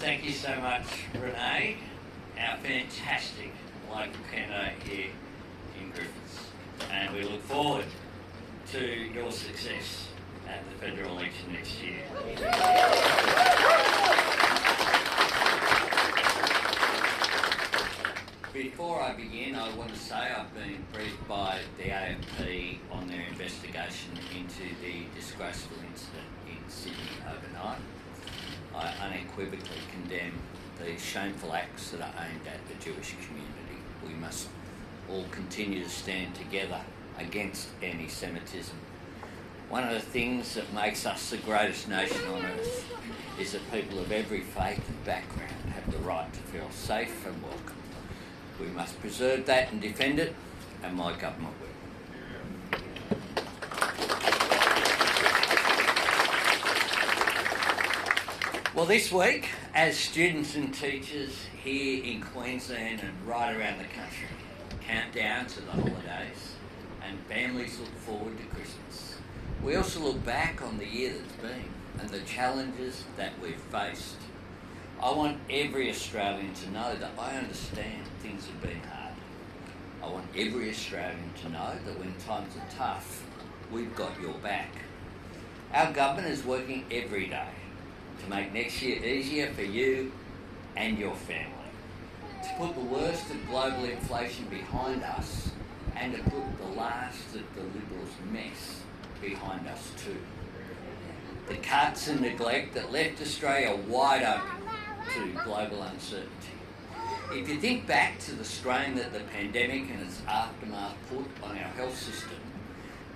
Thank you so much, Renee, our fantastic local candidate here in Griffiths. And we look forward to your success at the federal election next year. Before I begin, I want to say I've been briefed by the AFP on their investigation into the disgraceful incident in Sydney overnight. I unequivocally condemn the shameful acts that are aimed at the Jewish community. We must all continue to stand together against anti-Semitism. One of the things that makes us the greatest nation on earth is that people of every faith and background have the right to feel safe and welcome. We must preserve that and defend it, and my government will. Well, this week, as students and teachers here in Queensland and right around the country count down to the holidays and families look forward to Christmas, we also look back on the year that's been and the challenges that we've faced. I want every Australian to know that I understand things have been hard. I want every Australian to know that when times are tough, we've got your back. Our government is working every day to make next year easier for you and your family, to put the worst of global inflation behind us and to put the last of the Liberals' mess behind us too. The cuts and neglect that left Australia wide open to global uncertainty. If you think back to the strain that the pandemic and its aftermath put on our health system,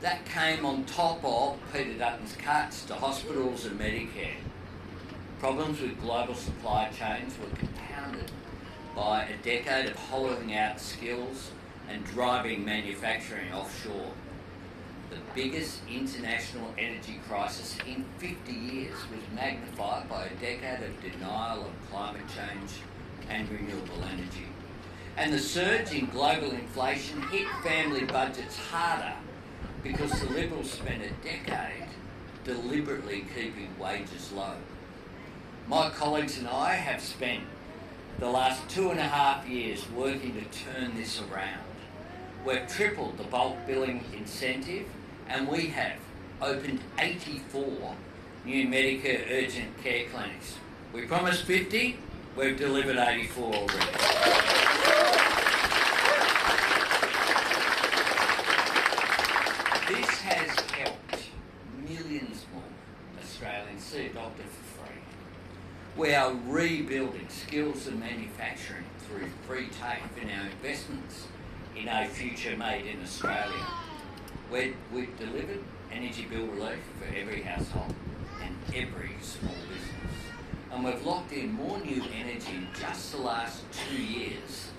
that came on top of Peter Dutton's cuts to hospitals and Medicare. Problems with global supply chains were compounded by a decade of hollowing out skills and driving manufacturing offshore. The biggest international energy crisis in 50 years was magnified by a decade of denial of climate change and renewable energy. And the surge in global inflation hit family budgets harder because the Liberals spent a decade deliberately keeping wages low. My colleagues and I have spent the last 2.5 years working to turn this around. We've tripled the bulk billing incentive and we have opened 84 new Medicare urgent care clinics. We promised 50, we've delivered 84 already. This has helped millions more Australians see a doctor for free. We are rebuilding skills and manufacturing through free TAFE in our investments in a future made in Australia. We've delivered energy bill relief for every household and every small business. And we've locked in more new energy in just the last 2 years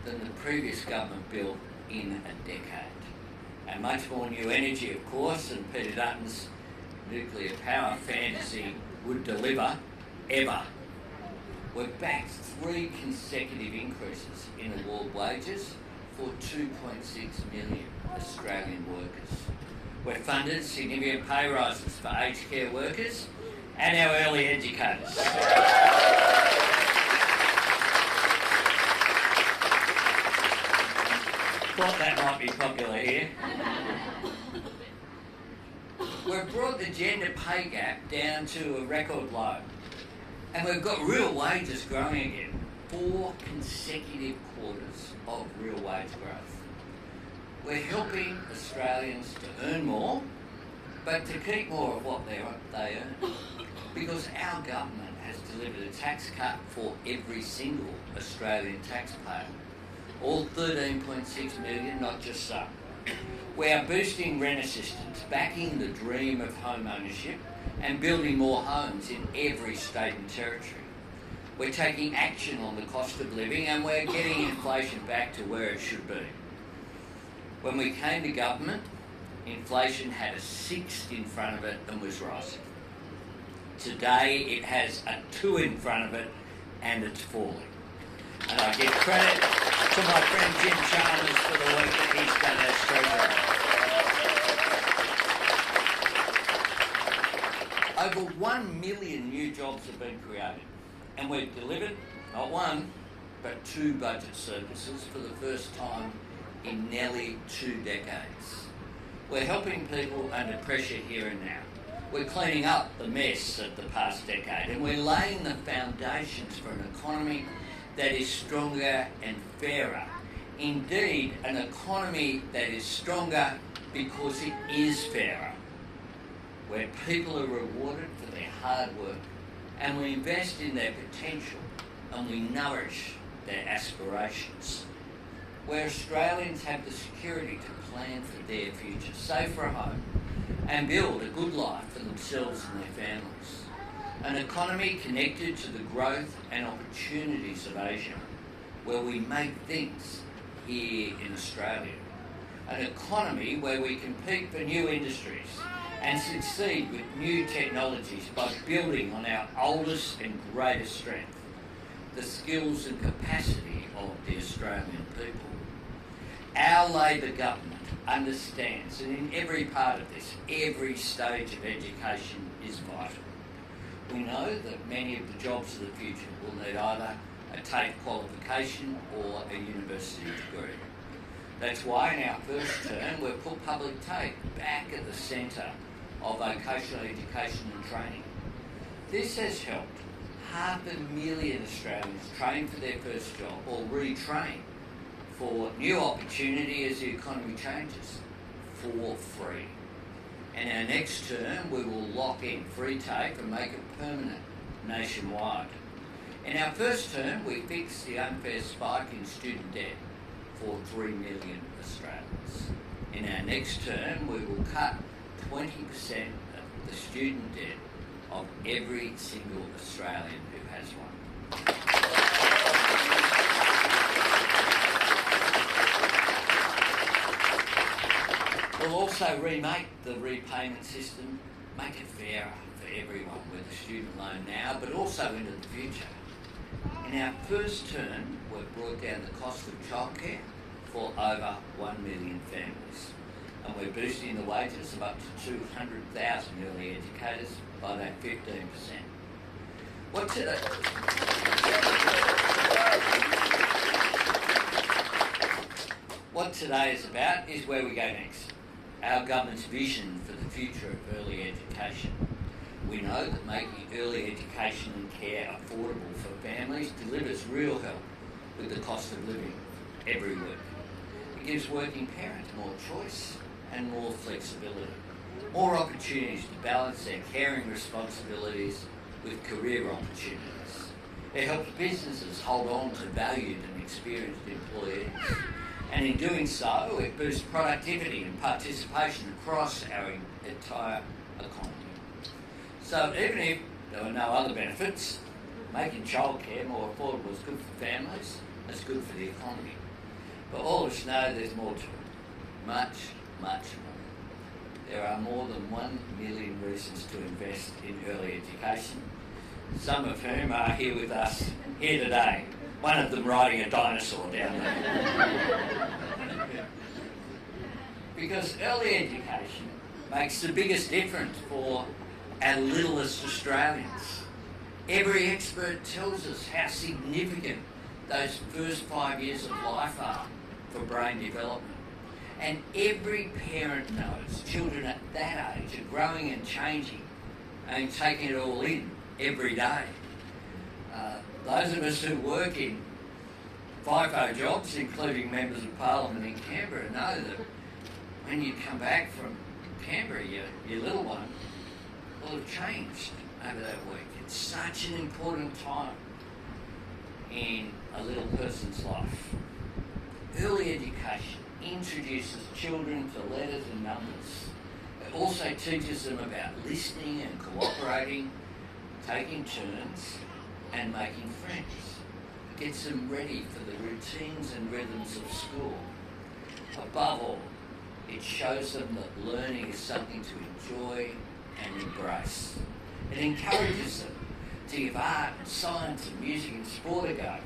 than the previous government built in a decade. And much more new energy, of course, than Peter Dutton's nuclear power fantasy would deliver ever. We've backed 3 consecutive increases in award wages for 2.6 million Australian workers. We've funded significant pay rises for aged care workers and our early educators. Thought that might be popular here. We've brought the gender pay gap down to a record low. And we've got real wages growing again. 4 consecutive quarters of real wage growth. We're helping Australians to earn more, but to keep more of what they earn. Because our government has delivered a tax cut for every single Australian taxpayer. All 13.6 million, not just some. We are boosting rent assistance, backing the dream of home ownership and building more homes in every state and territory. We're taking action on the cost of living and we're getting inflation back to where it should be. When we came to government, inflation had a 6 in front of it and was rising. Today it has a 2 in front of it and it's falling. And I give credit to my friend Jim Chalmers for the work that he's done as Treasurer. Over 1 million new jobs have been created And we've delivered not one, but 2 budget surpluses for the first time in nearly 2 decades. We're helping people under pressure here and now. We're cleaning up the mess of the past decade, and we're laying the foundations for an economy that is stronger and fairer. Indeed, an economy that is stronger because it is fairer, where people are rewarded for their hard work, and we invest in their potential and we nourish their aspirations, where Australians have the security to plan for their future, save for a home, and build a good life for themselves and their families. An economy connected to the growth and opportunities of Asia, where we make things here in Australia. An economy where we compete for new industries and succeed with new technologies by building on our oldest and greatest strength, the skills and capacity of the Australian people. Our Labor government understands that in every part of this, every stage of education is vital. We know that many of the jobs of the future will need either a TAFE qualification or a university degree. That's why in our first term we've put public TAFE back at the centre of vocational education and training. This has helped 500,000 Australians train for their first job or retrain for new opportunity as the economy changes for free. And our next term we will lock in free TAFE and make it permanent nationwide. In our first term we fixed the unfair spike in student debt for 3 million Australians. In our next term we will cut 20% of the student debt of every single Australian who has one. We'll also remake the repayment system, make it fairer for everyone with a student loan now, but also into the future. In our first term, we've brought down the cost of childcare for over 1 million families. And we're boosting the wages of up to 200,000 early educators by that 15%. What today is about is where we go next. Our government's vision for the future of early education. We know that making early education and care affordable for families delivers real help with the cost of living every week. It gives working parents more choice and more flexibility, more opportunities to balance their caring responsibilities with career opportunities. It helps businesses hold on to valued and experienced employees. And in doing so, it boosts productivity and participation across our entire economy. So even if there are no other benefits, making childcare more affordable is good for families, it's good for the economy. But all of us know there's more to it. Much, much more. There are more than 1 million reasons to invest in early education, some of whom are here with us here today. One of them riding a dinosaur down there. Because early education makes the biggest difference for our littlest Australians. Every expert tells us how significant those first 5 years of life are for brain development. And every parent knows children at that age are growing and changing and taking it all in every day. Those of us who work in FIFO jobs, including members of Parliament in Canberra, know that when you come back from Canberra, your little one will have changed over that week. It's such an important time in a little person's life. Early education introduces children to letters and numbers. It also teaches them about listening and cooperating, taking turns, and making friends. It gets them ready for the routines and rhythms of school. Above all, it shows them that learning is something to enjoy and embrace. It encourages them to give art and science and music and sport a go.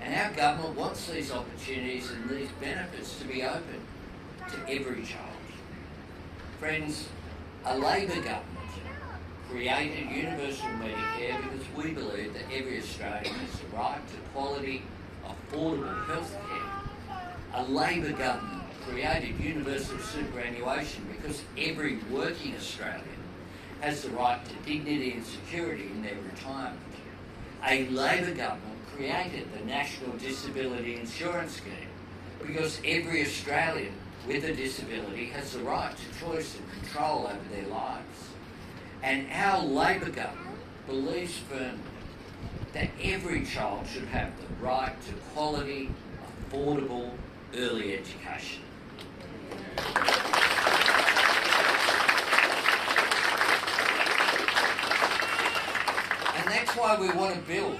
And our government wants these opportunities and these benefits to be open to every child. Friends, a Labor government created universal Medicare because we believe that every Australian has the right to quality, affordable health care. A Labor government created universal superannuation because every working Australian has the right to dignity and security in their retirement. A Labor government created the National Disability Insurance Scheme because every Australian with a disability has the right to choice and control over their lives. And our Labor government believes firmly that every child should have the right to quality, affordable early education. And that's why we want to build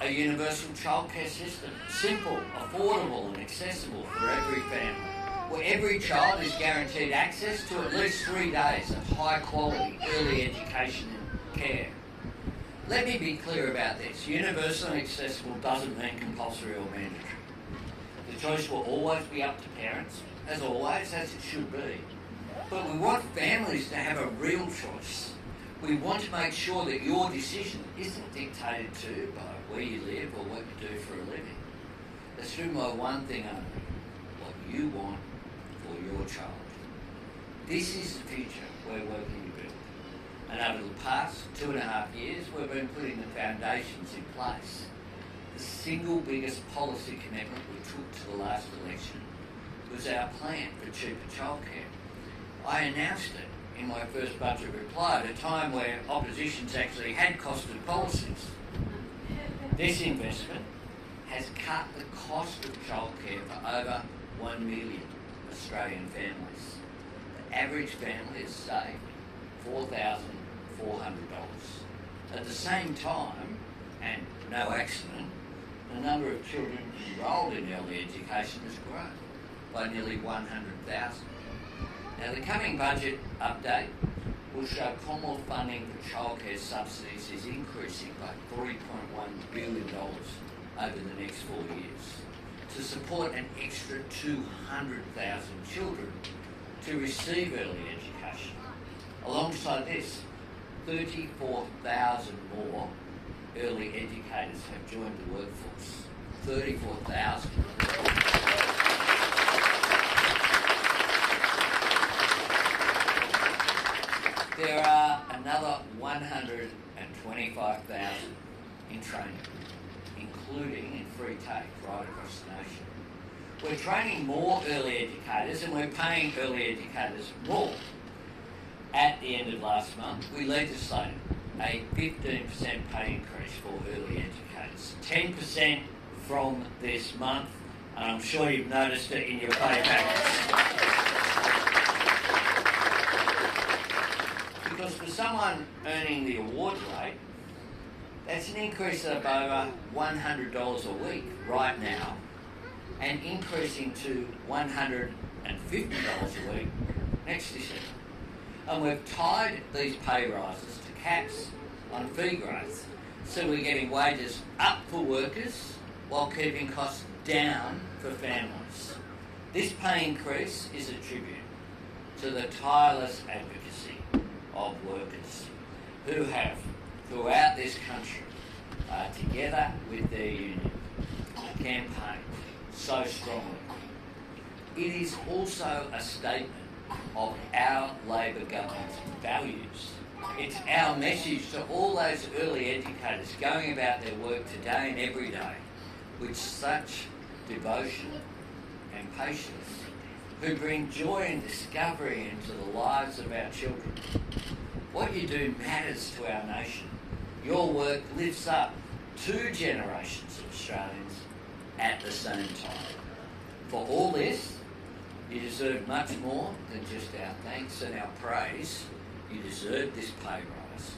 a universal childcare system, simple, affordable and accessible for every family, where every child is guaranteed access to at least 3 days of high quality early education and care. Let me be clear about this. Universal and accessible doesn't mean compulsory or mandatory. The choice will always be up to parents, as always, as it should be. But we want families to have a real choice. We want to make sure that your decision isn't dictated to by where you live or what you do for a living. It's driven by one thing only, what you want for your child. This is the future we're working to build. And over the past 2.5 years, we've been putting the foundations in place. The single biggest policy commitment we took to the last election was our plan for cheaper childcare. I announced it in my first budget reply at a time where oppositions actually had costed policies. This investment has cut the cost of childcare for over 1 million Australian families. The average family has saved $4,400. At the same time, and no accident, the number of children enrolled in early education has grown by nearly 100,000. Now, the coming budget update will show Commonwealth funding for childcare subsidies is increasing by $3.1 billion over the next 4 years to support an extra 200,000 children to receive early education. Alongside this, 34,000 more early educators have joined the workforce. 34,000. There are another 125,000 in training, including in free take right across the nation. We're training more early educators and we're paying early educators more. At the end of last month, we legislated a 15% pay increase for early educators, 10% from this month, and I'm sure you've noticed it in your pay packets. Because for someone earning the award rate, that's an increase of over $100 a week right now, and increasing to $150 a week next December. And we've tied these pay rises to caps on fee growth, so we're getting wages up for workers while keeping costs down for families. This pay increase is a tribute to the tireless advocacy of workers who have, throughout this country, together with their union, campaigned so strongly. It is also a statement of our Labor government's values. It's our message to all those early educators going about their work today and every day with such devotion and patience, who bring joy and discovery into the lives of our children. What you do matters to our nation. Your work lifts up 2 generations of Australians at the same time. For all this, you deserve much more than just our thanks and our praise. You deserve this pay rise,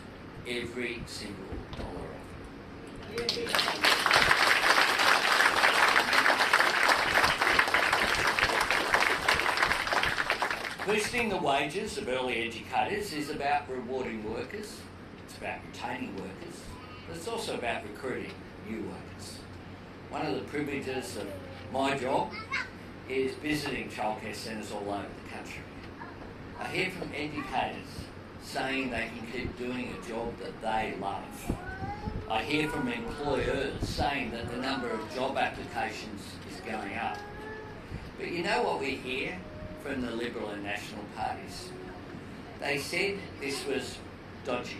every single dollar of it. Boosting the wages of early educators is about rewarding workers, it's about retaining workers, but it's also about recruiting new workers. One of the privileges of my job is visiting childcare centres all over the country. I hear from educators saying they can keep doing a job that they love. I hear from employers saying that the number of job applications is going up. But you know what we hear from the Liberal and National parties? They said this was dodgy.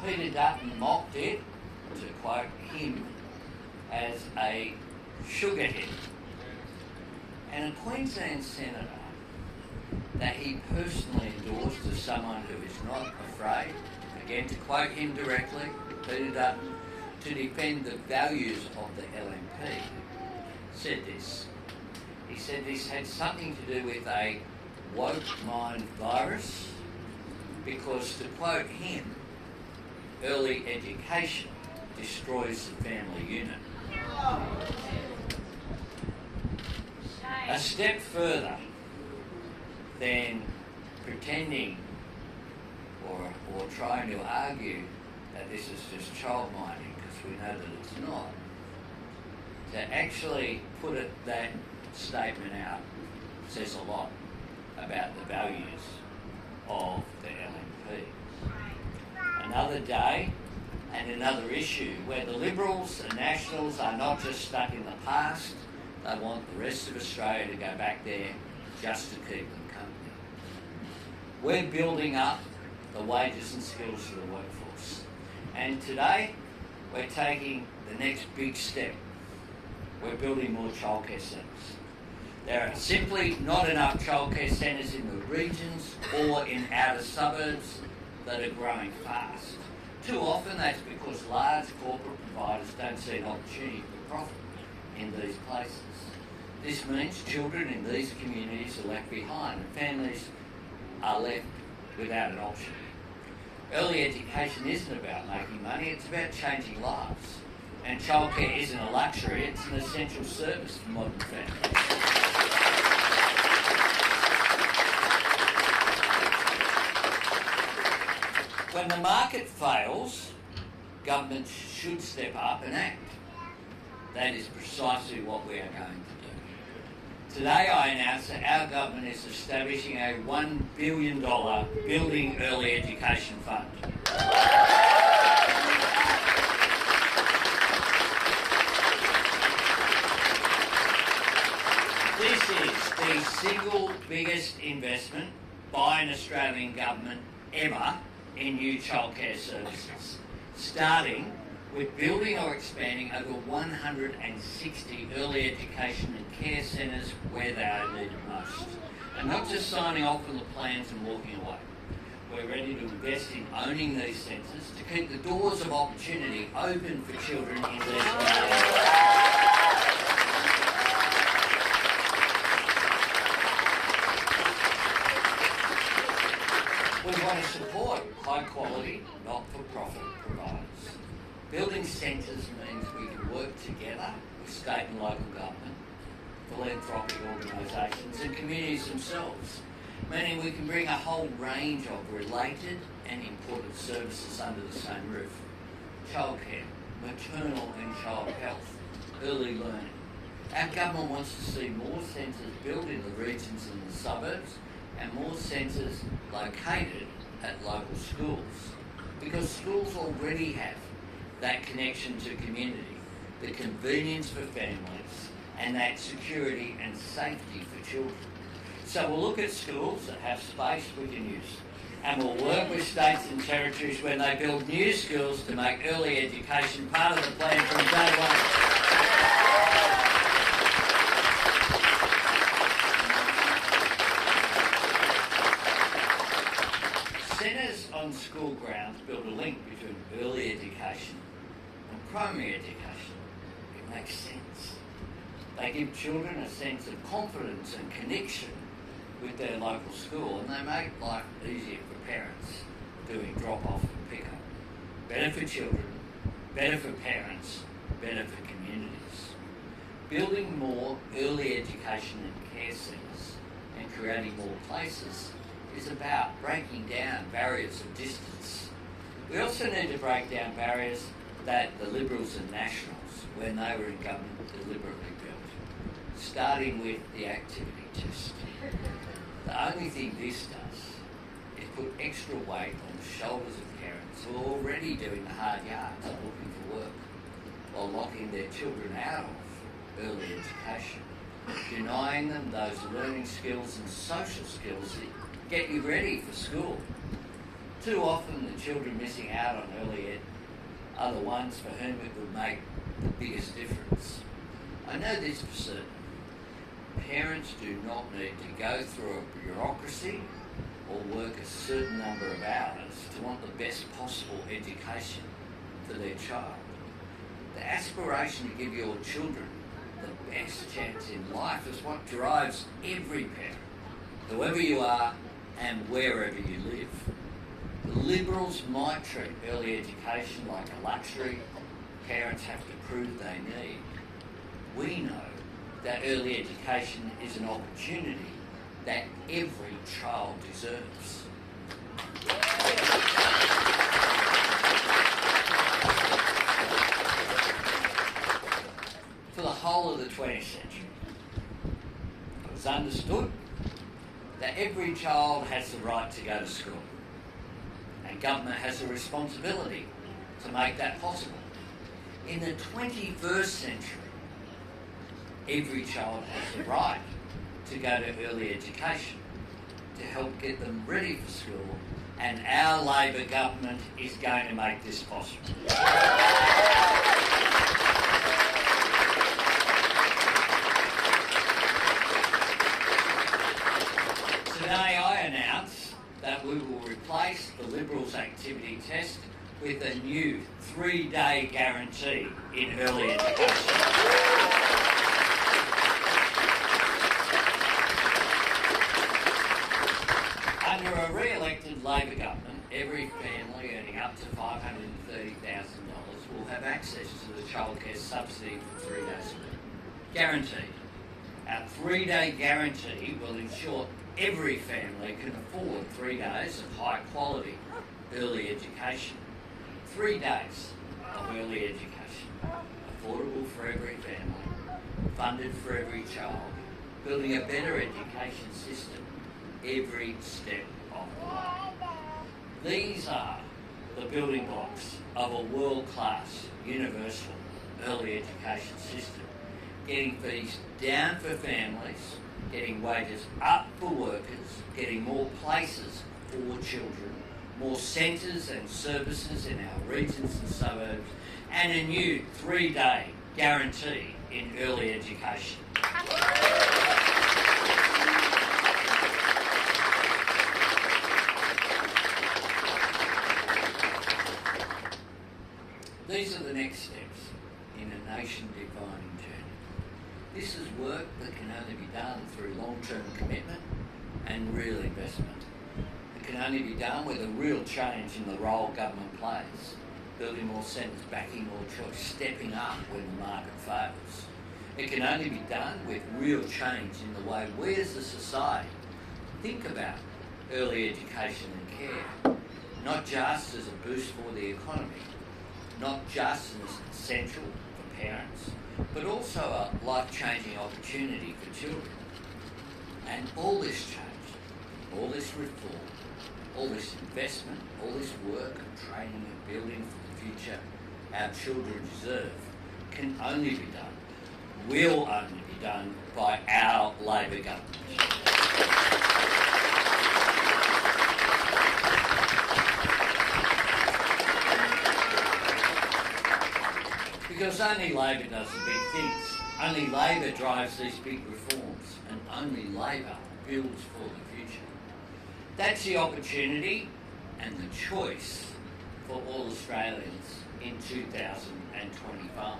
Peter Dutton mocked it, to quote him, as a sugarhead. And a Queensland senator that he personally endorsed as someone who is not afraid, again to quote him directly, Peter Dutton, to defend the values of the LNP, said this. He said this had something to do with a woke mind virus because, to quote him, early education destroys the family unit. A step further than pretending or trying to argue that this is just child minding, because we know that it's not, to actually put that statement out says a lot about the values of the LNP. Another day and another issue where the Liberals and Nationals are not just stuck in the past, they want the rest of Australia to go back there just to keep them company. We're building up the wages and skills for the workforce. And today, we're taking the next big step. We're building more childcare centres. There are simply not enough childcare centres in the regions or in outer suburbs that are growing fast. Too often that's because large corporate providers don't see an opportunity for profit in these places. This means children in these communities are left behind and families are left without an option. Early education isn't about making money, it's about changing lives. And childcare isn't a luxury, it's an essential service for modern families. When the market fails, government should step up and act. That is precisely what we are going to do. Today I announce that our government is establishing a $1 billion Building Early Education Fund. This is the single biggest investment by an Australian government ever in new childcare services, starting with building or expanding over 160 early education and care centres where they are needed most. And not just signing off on the plans and walking away. We're ready to invest in owning these centres to keep the doors of opportunity open for children in these communities. We want to support high-quality, not-for-profit providers. Building centres means we can work together with state and local government, philanthropic organisations and communities themselves, meaning we can bring a whole range of related and important services under the same roof. Childcare, maternal and child health, early learning. Our government wants to see more centres built in the regions and the suburbs and more centres located at local schools, because schools already have that connection to community, the convenience for families and that security and safety for children. So we'll look at schools that have space we can use, and we'll work with states and territories when they build new schools to make early education part of the plan from day one. Centres on school grounds build a link between early education and primary education. It makes sense. They give children a sense of confidence and connection with their local school, and they make life easier for parents doing drop-off and pick-up. Better for children, better for parents, better for communities. Building more early education and care centres and creating more places is about breaking down barriers of distance. We also need to break down barriers that the Liberals and Nationals, when they were in government, deliberately built, starting with the activity test. The only thing this does is put extra weight on the shoulders of parents who are already doing the hard yards of looking for work, while locking their children out of early education, denying them those learning skills and social skills that get you ready for school. Too often the children missing out on early ed are the ones for whom it would make the biggest difference. I know this for certain. Parents do not need to go through a bureaucracy or work a certain number of hours to want the best possible education for their child. The aspiration to give your children the best chance in life is what drives every parent, whoever you are and wherever you live. The Liberals might treat early education like a luxury parents have to prove they need. We know that early education is an opportunity that every child deserves. For the whole of the 20th century, it was understood that every child has the right to go to school, and government has a responsibility to make that possible. In the 21st century, every child has the right to go to early education to help get them ready for school, and our Labor government is going to make this possible. Today I announce that we will replace the Liberals' activity test with a new 3-day guarantee in early education. Under a re-elected Labor government, every family earning up to $530,000 will have access to the childcare subsidy for 3 days a week. Guaranteed. Our 3-day guarantee will ensure every family can afford 3 days of high quality early education. 3 days of early education. Affordable for every family. Funded for every child. Building a better education system every step of the way. These are the building blocks of a world-class, universal early education system. Getting fees down for families, getting wages up for workers, getting more places for children, more centres and services in our regions and suburbs, and a new 3-day guarantee in early education. These are the next steps in a nation-defining journey. This is work that can only be done through long-term commitment and real investment. It can only be done with a real change in the role government plays, building more centres, backing more choice, stepping up when the market fails. It can only be done with real change in the way we as a society think about early education and care, not just as a boost for the economy, not just as essential for parents, but also a life-changing opportunity for children. And all this change, all this reform, all this investment, all this work and training and building for the future our children deserve can only be done, will only be done by our Labor government. Because only Labor does the big things, only Labor drives these big reforms, and only Labor builds for the future. That's the opportunity and the choice for all Australians in 2025.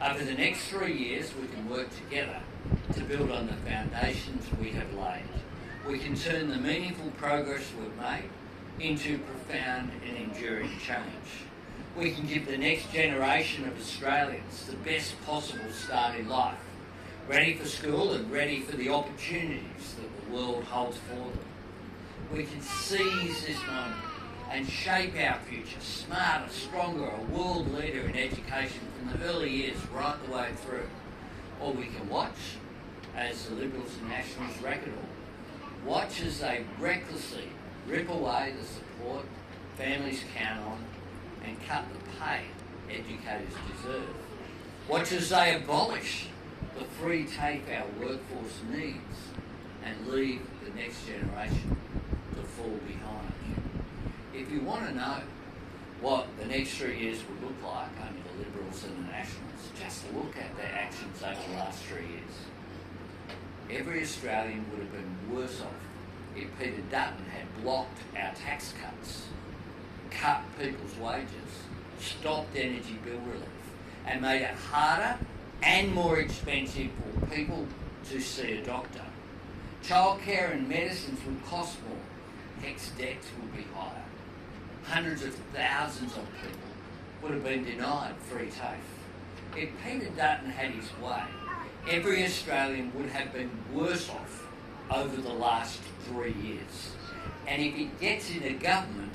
Over the next 3 years, we can work together to build on the foundations we have laid. We can turn the meaningful progress we've made into profound and enduring change. We can give the next generation of Australians the best possible start in life, ready for school and ready for the opportunities that the world holds for them. We can seize this moment and shape our future, smarter, stronger, a world leader in education from the early years right the way through. Or we can watch, as the Liberals and Nationals reckon all, watch as they recklessly rip away the support families count on and cut the pay educators deserve. Watch as they abolish the free take our workforce needs and leave the next generation to fall behind. If you want to know what the next 3 years would look like under the Liberals and the Nationals, just look at their actions over the last 3 years. Every Australian would have been worse off if Peter Dutton had blocked our tax cuts, cut people's wages, stopped energy bill relief, and made it harder and more expensive for people to see a doctor. Childcare and medicines would cost more. HECS debts would be higher. Hundreds of thousands of people would have been denied free TAFE. If Peter Dutton had his way, every Australian would have been worse off over the last 3 years. And if he gets into government,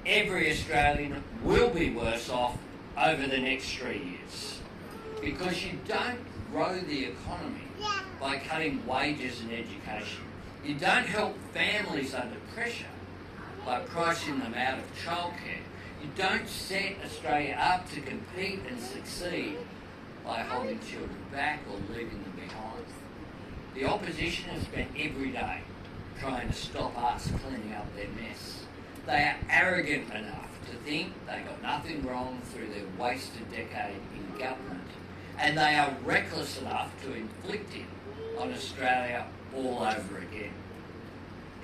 every Australian will be worse off over the next 3 years. Because you don't grow the economy by cutting wages and education. You don't help families under pressure by pricing them out of childcare. You don't set Australia up to compete and succeed by holding children back or leaving them behind. The opposition has spent every day trying to stop us cleaning up their mess. They are arrogant enough to think they got nothing wrong through their wasted decade in government, and they are reckless enough to inflict it on Australia all over again.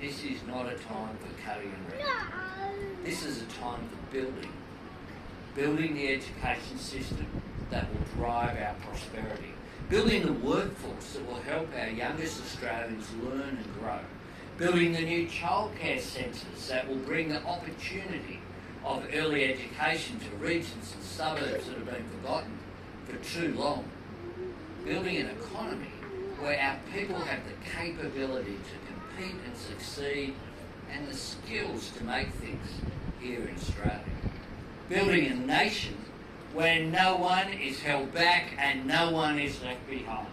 This is not a time for cutting and reading. This is a time for building. Building the education system that will drive our prosperity. Building the workforce that will help our youngest Australians learn and grow. Building the new childcare centres that will bring the opportunity of early education to regions and suburbs that have been forgotten for too long. Building an economy where our people have the capability to compete and succeed and the skills to make things here in Australia. Building a nation where no one is held back and no one is left behind.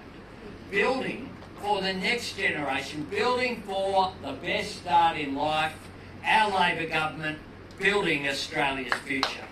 Building for the next generation, building for the best start in life, our Labor government, building Australia's future.